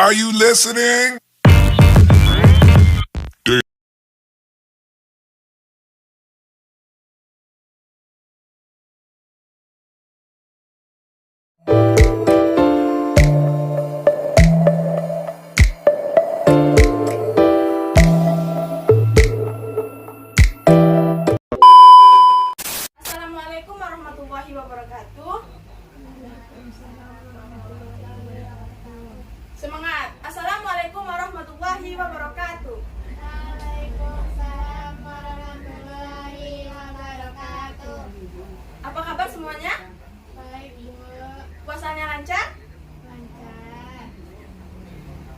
Are you listening? Assalamualaikum warahmatullahi wabarakatuh. Semangat. Assalamualaikum warahmatullahi wabarakatuh. Waalaikumsalam warahmatullahi wabarakatuh. Apa kabar semuanya? Baik, Bu. Puasanya lancar? Lancar.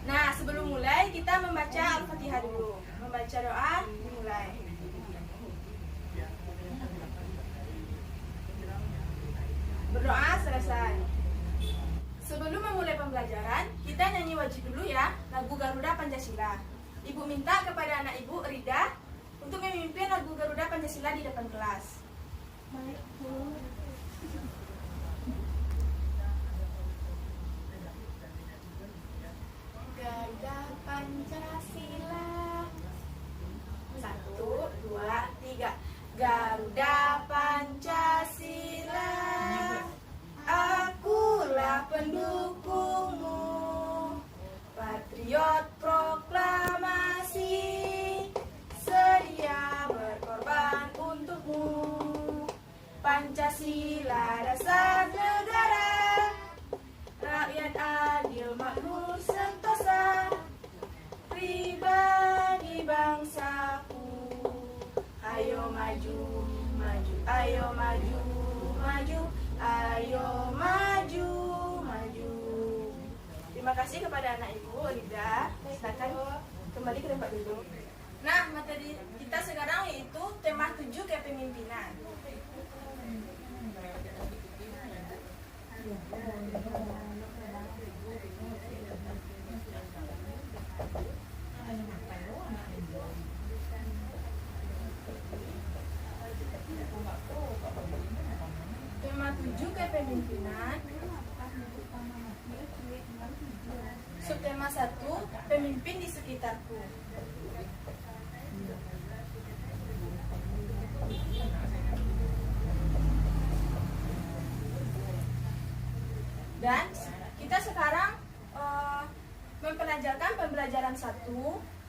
Nah, sebelum mulai kita membaca Al-Fatihah dulu. Membaca doa dimulai. Berdoa selesai. Sebelum memulai pembelajaran, kita nyanyi wajib dulu ya, lagu Garuda Pancasila. Ibu minta kepada anak ibu Rida untuk memimpin lagu Garuda Pancasila di depan kelas. Baik, Bu. Garuda Pancasila. 1, 2, 3. Garuda Pancasila, akulah pendukungmu, patriot proklamasi, sedia berkorban untukmu. Pancasila dasar negara, rakyat adil makmur sentosa, pribadi bangsaku. Ayo maju, maju, ayo maju, maju, ayo maju, maju. Terima kasih kepada anak ibu Rida. Silakan kembali ke tempat duduk. Nah, materi kita sekarang yaitu tema 7 kepemimpinan. Tema 7 kepemimpinan. Subtema 1, pemimpin di sekitarku. Dan kita sekarang mempelajarkan pembelajaran 1,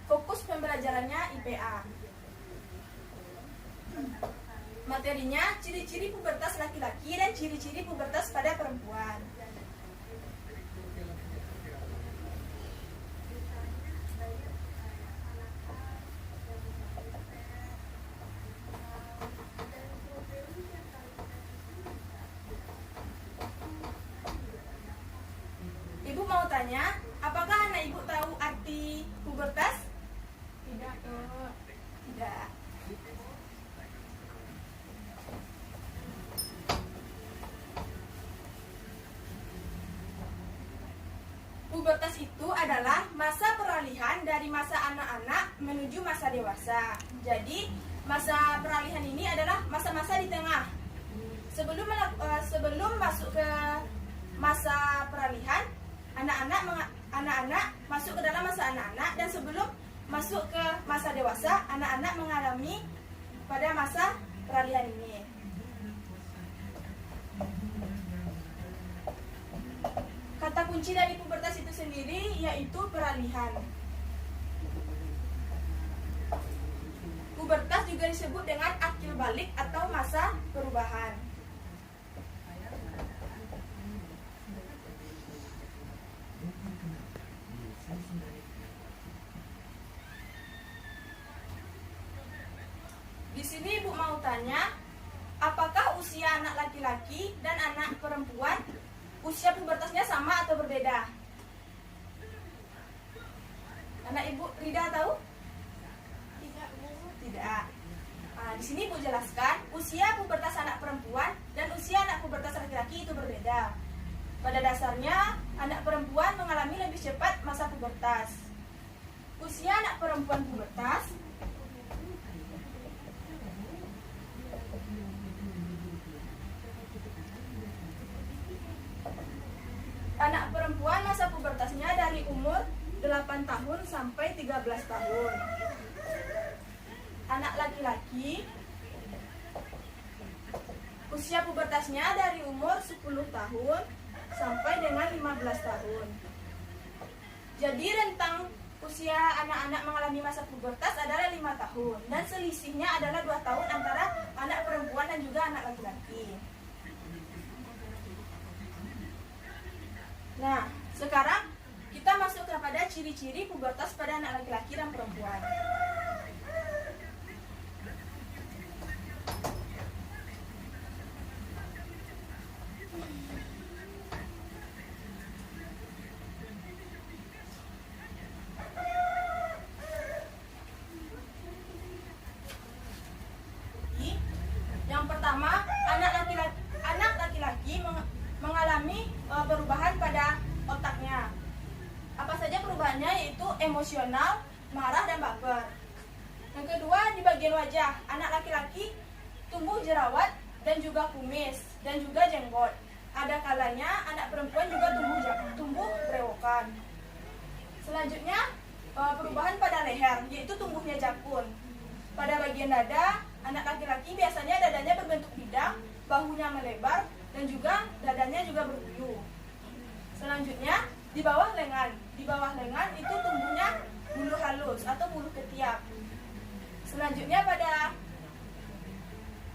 fokus pembelajarannya IPA. Materinya ciri-ciri pubertas laki-laki dan ciri-ciri pubertas pada perempuan. Ibu mau tanya, apakah anak ibu tahu arti pubertas? Tidak, Bu. Tidak. Pubertas itu adalah masa peralihan dari masa anak-anak menuju masa dewasa. Jadi, masa peralihan ini adalah masa-masa di tengah. Sebelum masuk ke masa peralihan, anak-anak masuk ke dalam masa anak-anak, dan sebelum masuk ke masa dewasa, anak-anak mengalami pada masa peralihan ini. Kata kunci dari pubertas itu sendiri yaitu peralihan. Pubertas juga disebut dengan akil balik atau masa perubahan. Di sini Ibu mau tanya, apakah usia anak laki-laki dan anak perempuan usia pubertasnya sama atau berbeda? Anak Ibu Rida tahu? Tidak, Bu. Tidak. Di sini Ibu jelaskan, usia pubertas anak perempuan dan usia anak pubertas laki-laki itu berbeda. Pada dasarnya, anak perempuan mengalami lebih cepat masa pubertas. Usia anak perempuan pubertas anak perempuan masa pubertasnya dari umur 8 tahun sampai 13 tahun. Anak laki-laki usia pubertasnya dari umur 10 tahun sampai dengan 15 tahun. Jadi rentang usia anak-anak mengalami masa pubertas adalah 5 tahun dan selisihnya adalah 2 tahun antara anak perempuan dan juga anak laki-laki. Nah, sekarang kita masuk kepada ciri-ciri pubertas pada anak laki-laki dan perempuan. Yang pertama, anak laki-laki mengalami perubahan pada otaknya. Apa saja perubahannya, yaitu emosional, marah, dan baper. Yang kedua, di bagian wajah, anak laki-laki tumbuh jerawat dan juga kumis dan juga jenggot. Ada kalanya anak perempuan juga tumbuh berewokan. Selanjutnya, perubahan pada leher, yaitu tumbuhnya jakun. Pada bagian dada, anak laki-laki biasanya dadanya berbentuk bidang, bahunya melebar, dan juga dadanya juga berbulu. Selanjutnya, di bawah lengan. Di bawah lengan itu tumbuhnya bulu halus atau bulu ketiak. Selanjutnya, pada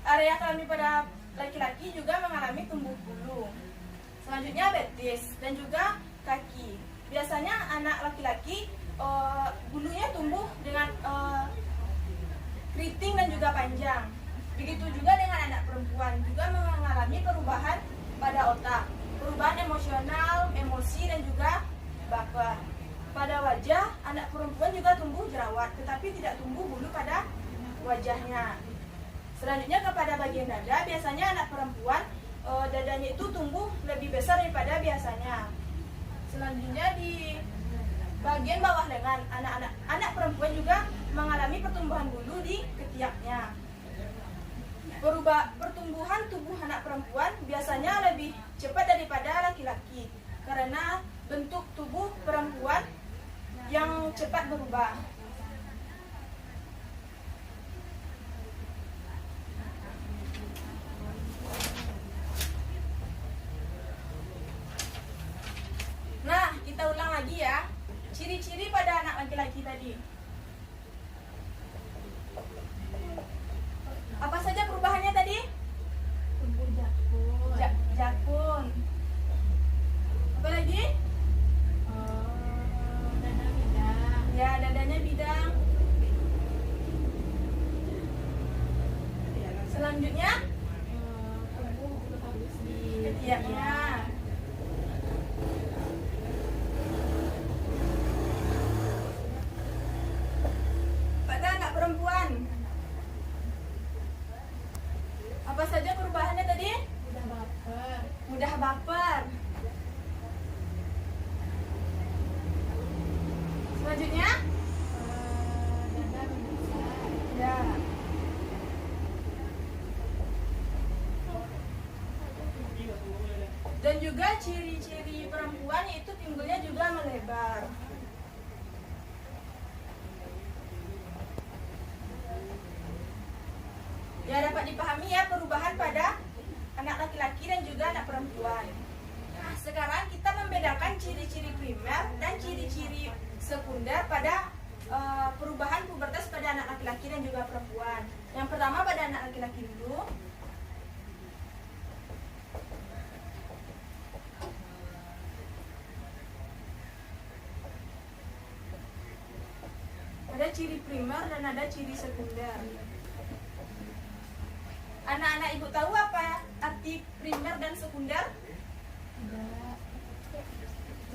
area kelamin pada laki-laki juga mengalami tumbuh bulu. Selanjutnya, betis dan juga kaki. Biasanya anak laki-laki bulunya tumbuh dengan keriting dan juga panjang. Begitu juga dengan anak perempuan, juga mengalami perubahan pada otak, perubahan emosional, emosi, dan juga baper. Pada wajah, anak perempuan juga tumbuh jerawat, tetapi tidak tumbuh bulu pada wajahnya. Selanjutnya, kepada bagian dada, biasanya anak perempuan dadanya itu tumbuh lebih besar daripada biasanya. Selanjutnya, di bagian bawah lengan, anak perempuan juga mengalami pertumbuhan bulu di ketiaknya. Pertumbuhan tubuh anak perempuan biasanya lebih cepat daripada laki-laki karena bentuk tubuh perempuan yang cepat berubah. Nah, kita ulang lagi ya. Ciri-ciri pada anak laki-laki tadi. Apa saja perubahannya tadi? Tumbuh jakun. Jakun. Apa lagi? Dada bidang. Ya, dadanya bidang. Selanjutnya, Tumbuh bulu halus di ketiaknya. Pada anak perempuan, apa saja perubahannya tadi? Mudah baper. Mudah baper. Selanjutnya, Dada membesar. ya. Dan juga ciri-ciri perempuan yaitu pinggulnya juga melebar. Ya, dapat dipahami ya perubahan pada anak laki-laki dan juga anak perempuan. Nah, sekarang kita membedakan ciri-ciri primer dan ciri-ciri sekunder pada perubahan pubertas pada anak laki-laki dan juga perempuan. Yang pertama pada anak laki-laki dulu. Ada ciri primer dan ada ciri sekunder. Anak-anak ibu tahu apa arti primer dan sekunder? Tidak.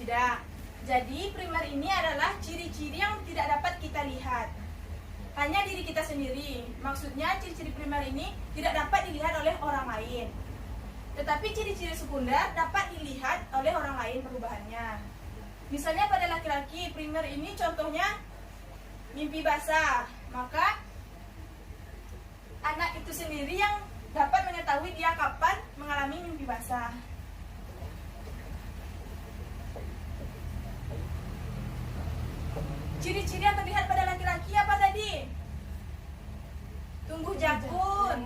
Tidak. Jadi primer ini adalah ciri-ciri yang tidak dapat kita lihat, hanya diri kita sendiri. Maksudnya ciri-ciri primer ini tidak dapat dilihat oleh orang lain. Tetapi ciri-ciri sekunder dapat dilihat oleh orang lain perubahannya. Misalnya pada laki-laki, primer ini contohnya mimpi basah. Maka anak itu sendiri yang dapat mengetahui dia kapan mengalami mimpi basah. Ciri-ciri yang terlihat pada laki-laki apa tadi? Tumbuh jakun.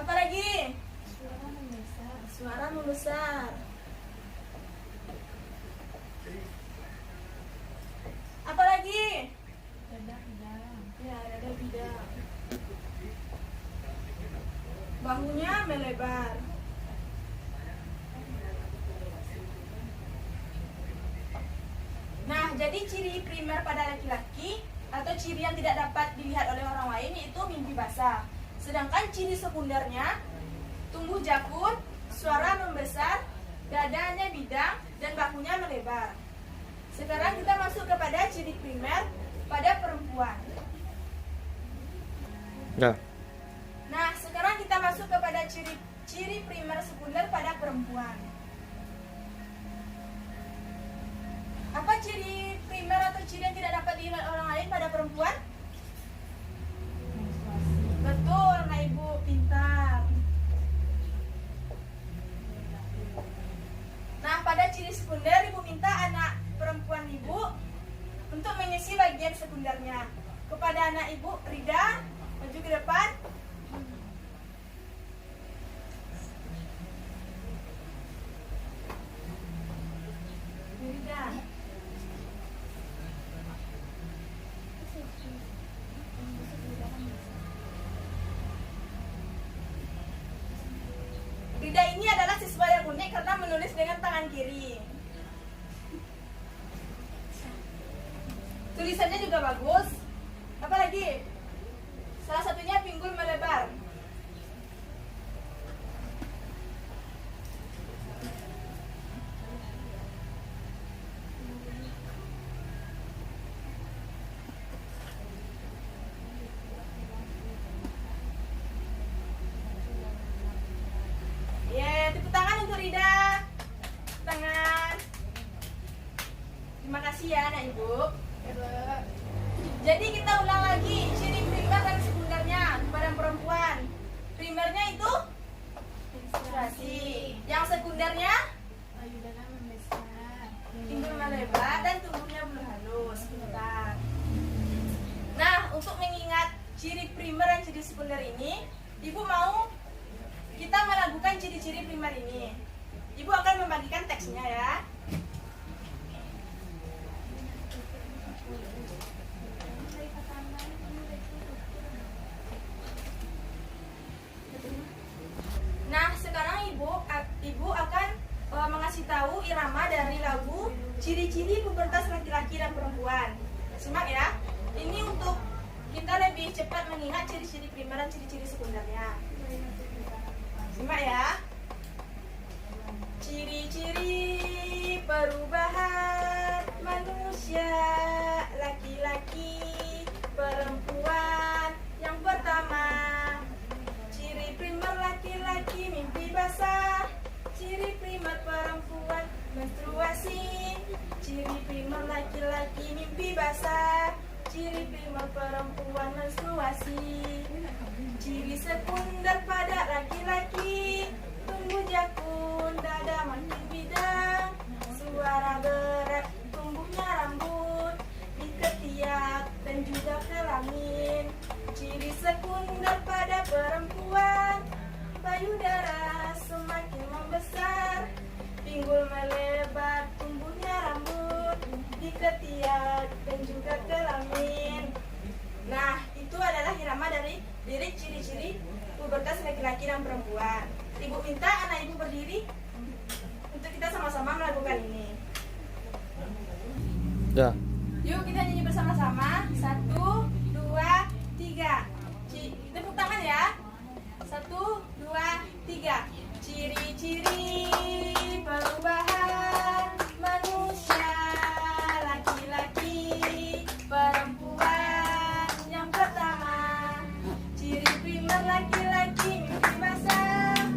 Apa lagi? Suara membesar. Suara membesar. Apa lagi? Dada bidang. Ya, dada bidang. Bahunya melebar. Nah, jadi ciri primer pada laki-laki atau ciri yang tidak dapat dilihat oleh orang lain yaitu mimpi basah. Sedangkan ciri sekundernya tumbuh jakun, suara membesar, dadanya bidang, dan bahunya melebar. Sekarang kita masuk kepada ciri primer pada perempuan. Ya. Nah, sekarang kita masuk kepada ciri primer sekunder pada perempuan. Apa ciri primer atau ciri yang tidak dapat dilihat orang lain pada perempuan? Menstruasi. Betul, nah ibu pintar. Nah, pada ciri sekunder ibu minta anak perempuan ibu untuk mengisi bagian sekundernya. Kepada anak ibu, Rida, maju ke depan. Rida. Rida ini adalah siswa yang unik karena menulis dengan tangan kiri. Tulisannya juga bagus. Apa lagi? Salah satunya pinggul melebar. Tepuk tangan untuk Rida. Tepuk tangan. Terima kasih ya anak ibu. Jadi kita ulang lagi ciri primer dan sekundernya pada perempuan. Primernya itu menstruasi. Yang sekundernya Payudara membesar. pinggul melebar dan tubuhnya belum halus. Bentar. Nah, untuk mengingat ciri primer dan ciri sekunder ini, ibu mau kita melakukan ciri-ciri primer ini. Ibu akan membagikan teksnya ya. Nah, sekarang ibu akan mengasih tahu irama dari lagu ciri-ciri pubertas laki-laki dan perempuan. Simak ya. Ini untuk kita lebih cepat mengingat ciri-ciri primer dan ciri-ciri sekundernya. Simak ya. Ciri-ciri perubahan manusia laki-laki perempuan. Yang pertama, ciri primer laki-laki mimpi basah. Ciri primer perempuan menstruasi. Ciri primer laki-laki mimpi basah. Ciri primer perempuan menstruasi. Ciri sekunder pada laki-laki tumbuh jakun, dada makin bidang, suara berat, tumbuhnya rambut di ketiak dan juga kelamin. Ciri sekunder pada perempuan payudara semakin membesar, pinggul melebar, tumbuhnya rambut di ketiak dan juga kelamin. Nah, itu adalah irama dari lirik ciri-ciri pubertas laki-laki dan perempuan. Ibu minta anak ibu berdiri untuk kita sama-sama melakukan ini. Ya. Yuk kita nyanyi bersama-sama. 1, 2, 3. Tepuk tangan ya. 1, 2, 3. Ciri-ciri perubahan manusia laki-laki perempuan. Yang pertama, ciri primer laki-laki mimpi basah.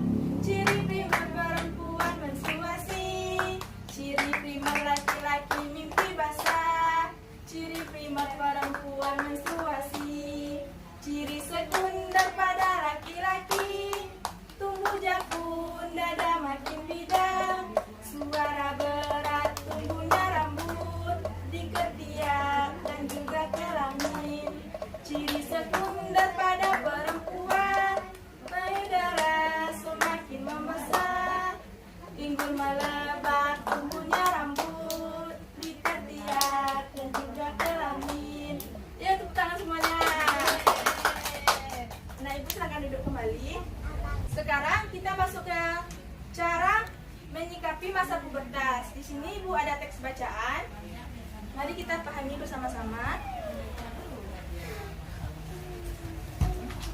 Ciri primer perempuan menstruasi. Ciri primer laki-laki mimpi basah. Ciri primer perempuan menstruasi. Ciri sekunder pada laki-laki tumbuh jakun, dada makin bidang, timbul melebak tumbuhnya rambut di ketiak dan juga kelamin. Ya, tepuk tangan semuanya. Nah, Ibu silakan duduk kembali. Sekarang kita masuk ke cara menyikapi masa pubertas. Di sini Ibu ada teks bacaan. Mari kita pahami bersama-sama.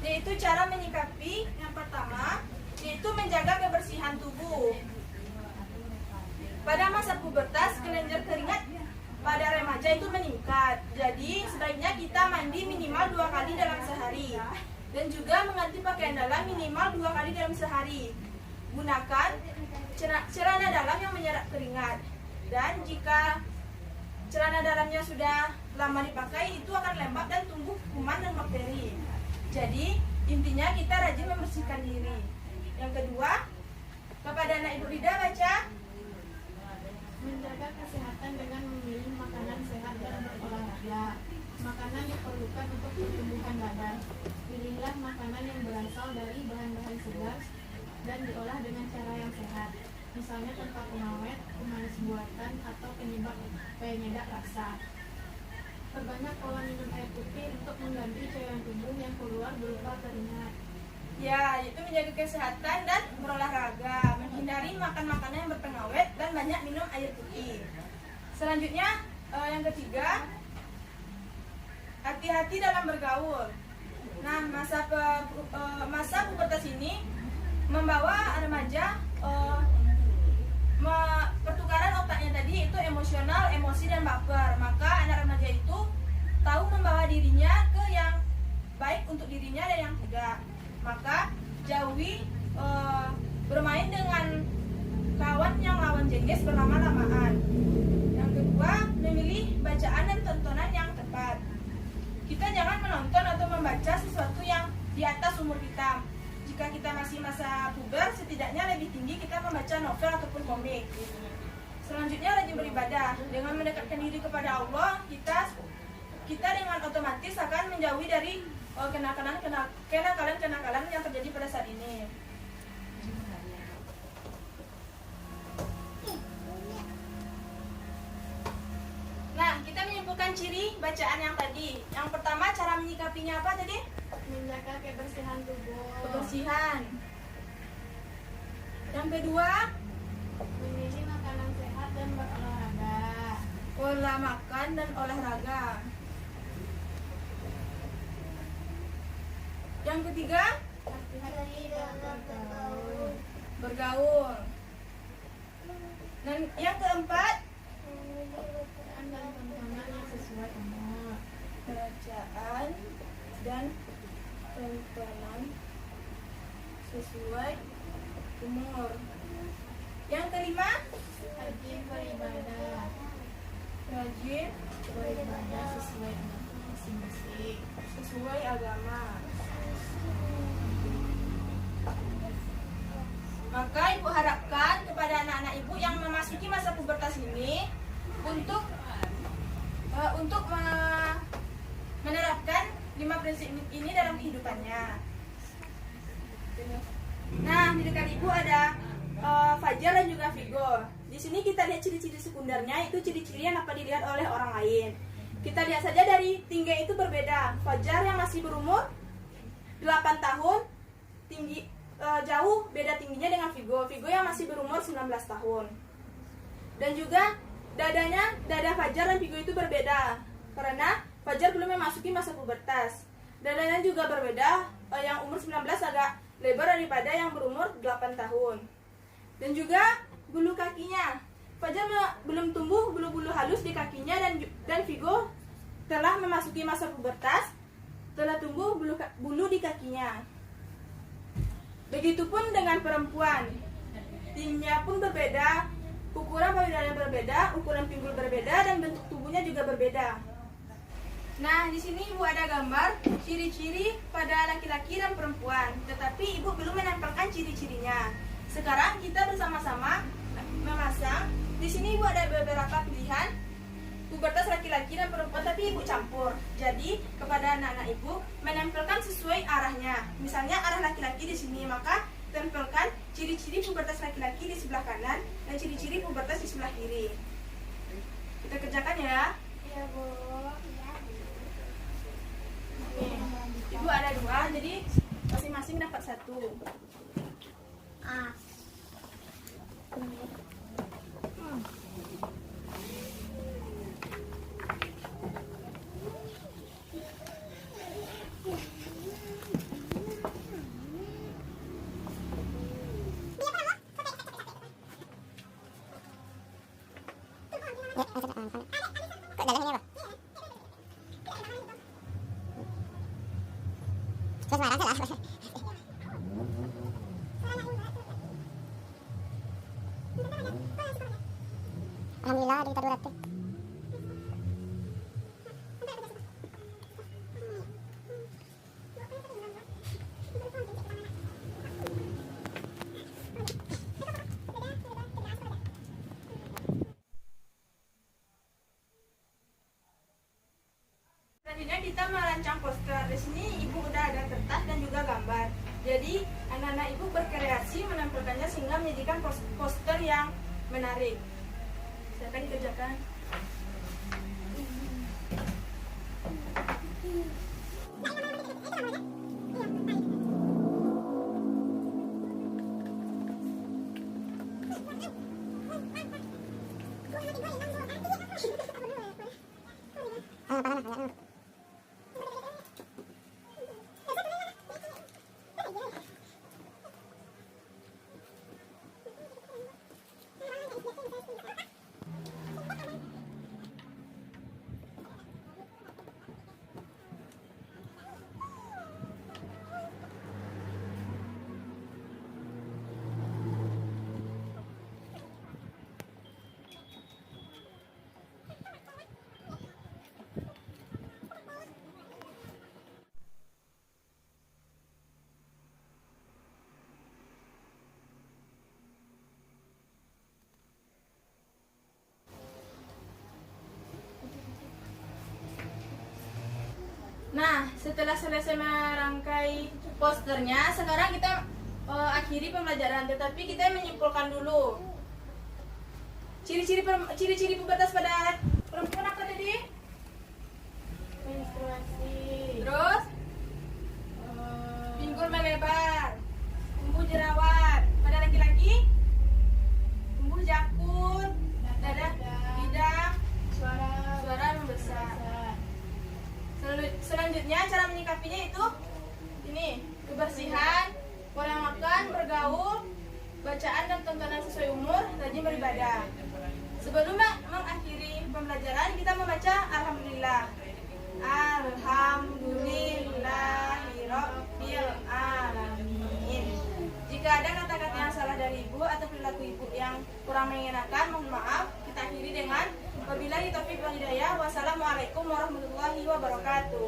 Yaitu cara menyikapi yang pertama, yaitu menjaga kebersihan tubuh. Pada masa pubertas, kelenjar keringat pada remaja itu meningkat. Jadi sebaiknya kita mandi minimal 2 kali dalam sehari. Dan juga mengganti pakaian dalam minimal 2 kali dalam sehari. Gunakan celana dalam yang menyerap keringat. Dan jika celana dalamnya sudah lama dipakai, itu akan lembab dan tumbuh kuman dan bakteri. Jadi intinya kita rajin membersihkan diri. Yang kedua, kepada anak Ibu Rida baca. Menjaga kesehatan dengan memilih makanan sehat dan berolahraga. Makanan diperlukan untuk pertumbuhan badan. Pilihlah makanan yang berasal dari bahan-bahan segar dan diolah dengan cara yang sehat. Misalnya tanpa pengawet, pemanis buatan, atau penyedap rasa. Perbanyak pola minum air putih untuk mengganti cairan tubuh yang keluar berupa keringat. Ya, itu menjaga kesehatan dan berolahraga. Menghindari makan makanan yang berpengawet dan banyak minum air putih. Selanjutnya, yang ketiga, hati-hati dalam bergaul. Nah, masa pubertas ini membawa remaja pertukaran otaknya tadi itu emosional, emosi, dan baper. Maka anak remaja itu tahu membawa dirinya ke yang baik untuk dirinya dan yang tidak. Maka jauhi bermain dengan kawan yang lawan jengges berlama-lamaan. Yang kedua, memilih bacaan dan tontonan yang tepat. Kita jangan menonton atau membaca sesuatu yang di atas umur kita. Jika kita masih masa puber, setidaknya lebih tinggi kita membaca novel ataupun komik. Selanjutnya, rajin beribadah. Dengan mendekatkan diri kepada Allah, kita dengan otomatis akan menjauhi dari kenakalan yang terjadi pada saat ini. Nah, kita menyimpulkan ciri bacaan yang tadi. Yang pertama, cara menyikapinya apa tadi? Menjaga kebersihan tubuh. Kebersihan. Yang kedua, Memilih makanan sehat dan berolahraga. pola makan dan olahraga. Yang ketiga, Hati-hati dalam bergaul. bergaul. Dan yang keempat, Bacaan dan tontonan yang sesuai umur. bacaan dan tontonan sesuai umur. Yang kelima, Rajin beribadah. rajin Beribadah sesuai umur masing-masing. sesuai agama. Maka Ibu harapkan kepada anak-anak Ibu yang memasuki masa pubertas ini untuk menerapkan 5 prinsip ini dalam kehidupannya. Nah, di dekat Ibu ada Fajar dan juga Vigo. Di sini kita lihat ciri-ciri sekundernya, itu ciri-ciri yang dapat dilihat oleh orang lain. Kita lihat saja dari tinggi itu berbeda. Fajar yang masih berumur 8 tahun, tinggi jauh beda tingginya dengan Vigo. Vigo yang masih berumur 19 tahun. Dan juga dada Fajar dan Vigo itu berbeda. Karena Fajar belum memasuki masa pubertas. Dadanya juga berbeda, yang umur 19 agak lebar daripada yang berumur 8 tahun. Dan juga bulu kakinya. Fajar belum tumbuh bulu-bulu halus di kakinya, dan Vigo telah memasuki masa pubertas, telah tumbuh bulu di kakinya. Begitupun dengan perempuan, tingginya pun berbeda, ukuran payudaranya berbeda, ukuran pinggul berbeda, dan bentuk tubuhnya juga berbeda. Nah, di sini Ibu ada gambar ciri-ciri pada laki-laki dan perempuan, tetapi Ibu belum menempelkan ciri-cirinya. Sekarang kita bersama-sama memasang. Di sini Ibu ada beberapa pilihan pubertas laki-laki dan perempuan, tapi Ibu campur. Jadi kepada anak-anak Ibu menempelkan sesuai arahnya. Misalnya arah laki-laki di sini, maka tempelkan ciri-ciri pubertas laki-laki di sebelah kanan dan ciri-ciri pubertas di sebelah kiri. Kita kerjakan ya. Iya, Bu. Nih, Ibu ada 2, jadi masing-masing dapat 1. A. Alhamdulillah ada kita 200. Selanjutnya kita merancang poster. Di sini Ibu udah ada kertas dan juga gambar. Jadi anak-anak Ibu berkreasi menampilkannya sehingga menjadikan poster yang menarik. Silakan dikerjakan. Nah, setelah selesai merangkai posternya, sekarang kita akhiri pembelajaran. Tetapi kita menyimpulkan dulu ciri-ciri pubertas pada perempuan apa tadi? Menstruasi. Terus pinggul melebar, tumbuh jerawat. Pada laki-laki tumbuh jakun, dada bidang, suara membesar. Selanjutnya cara menyikapinya itu ini, kebersihan, pola makan, bergaul, bacaan dan tontonan sesuai umur, rajin beribadah. Sebelum mengakhiri pembelajaran, kita membaca Alhamdulillah. Alhamdulillahirabbil alamin. Jika ada kata-kata yang salah dari Ibu atau perilaku Ibu yang kurang mengenakan, mohon maaf. Kita akhiri dengan wabillahi taufiq wal hidayah. Wassalamualaikum warahmatullahi wabarakatuh.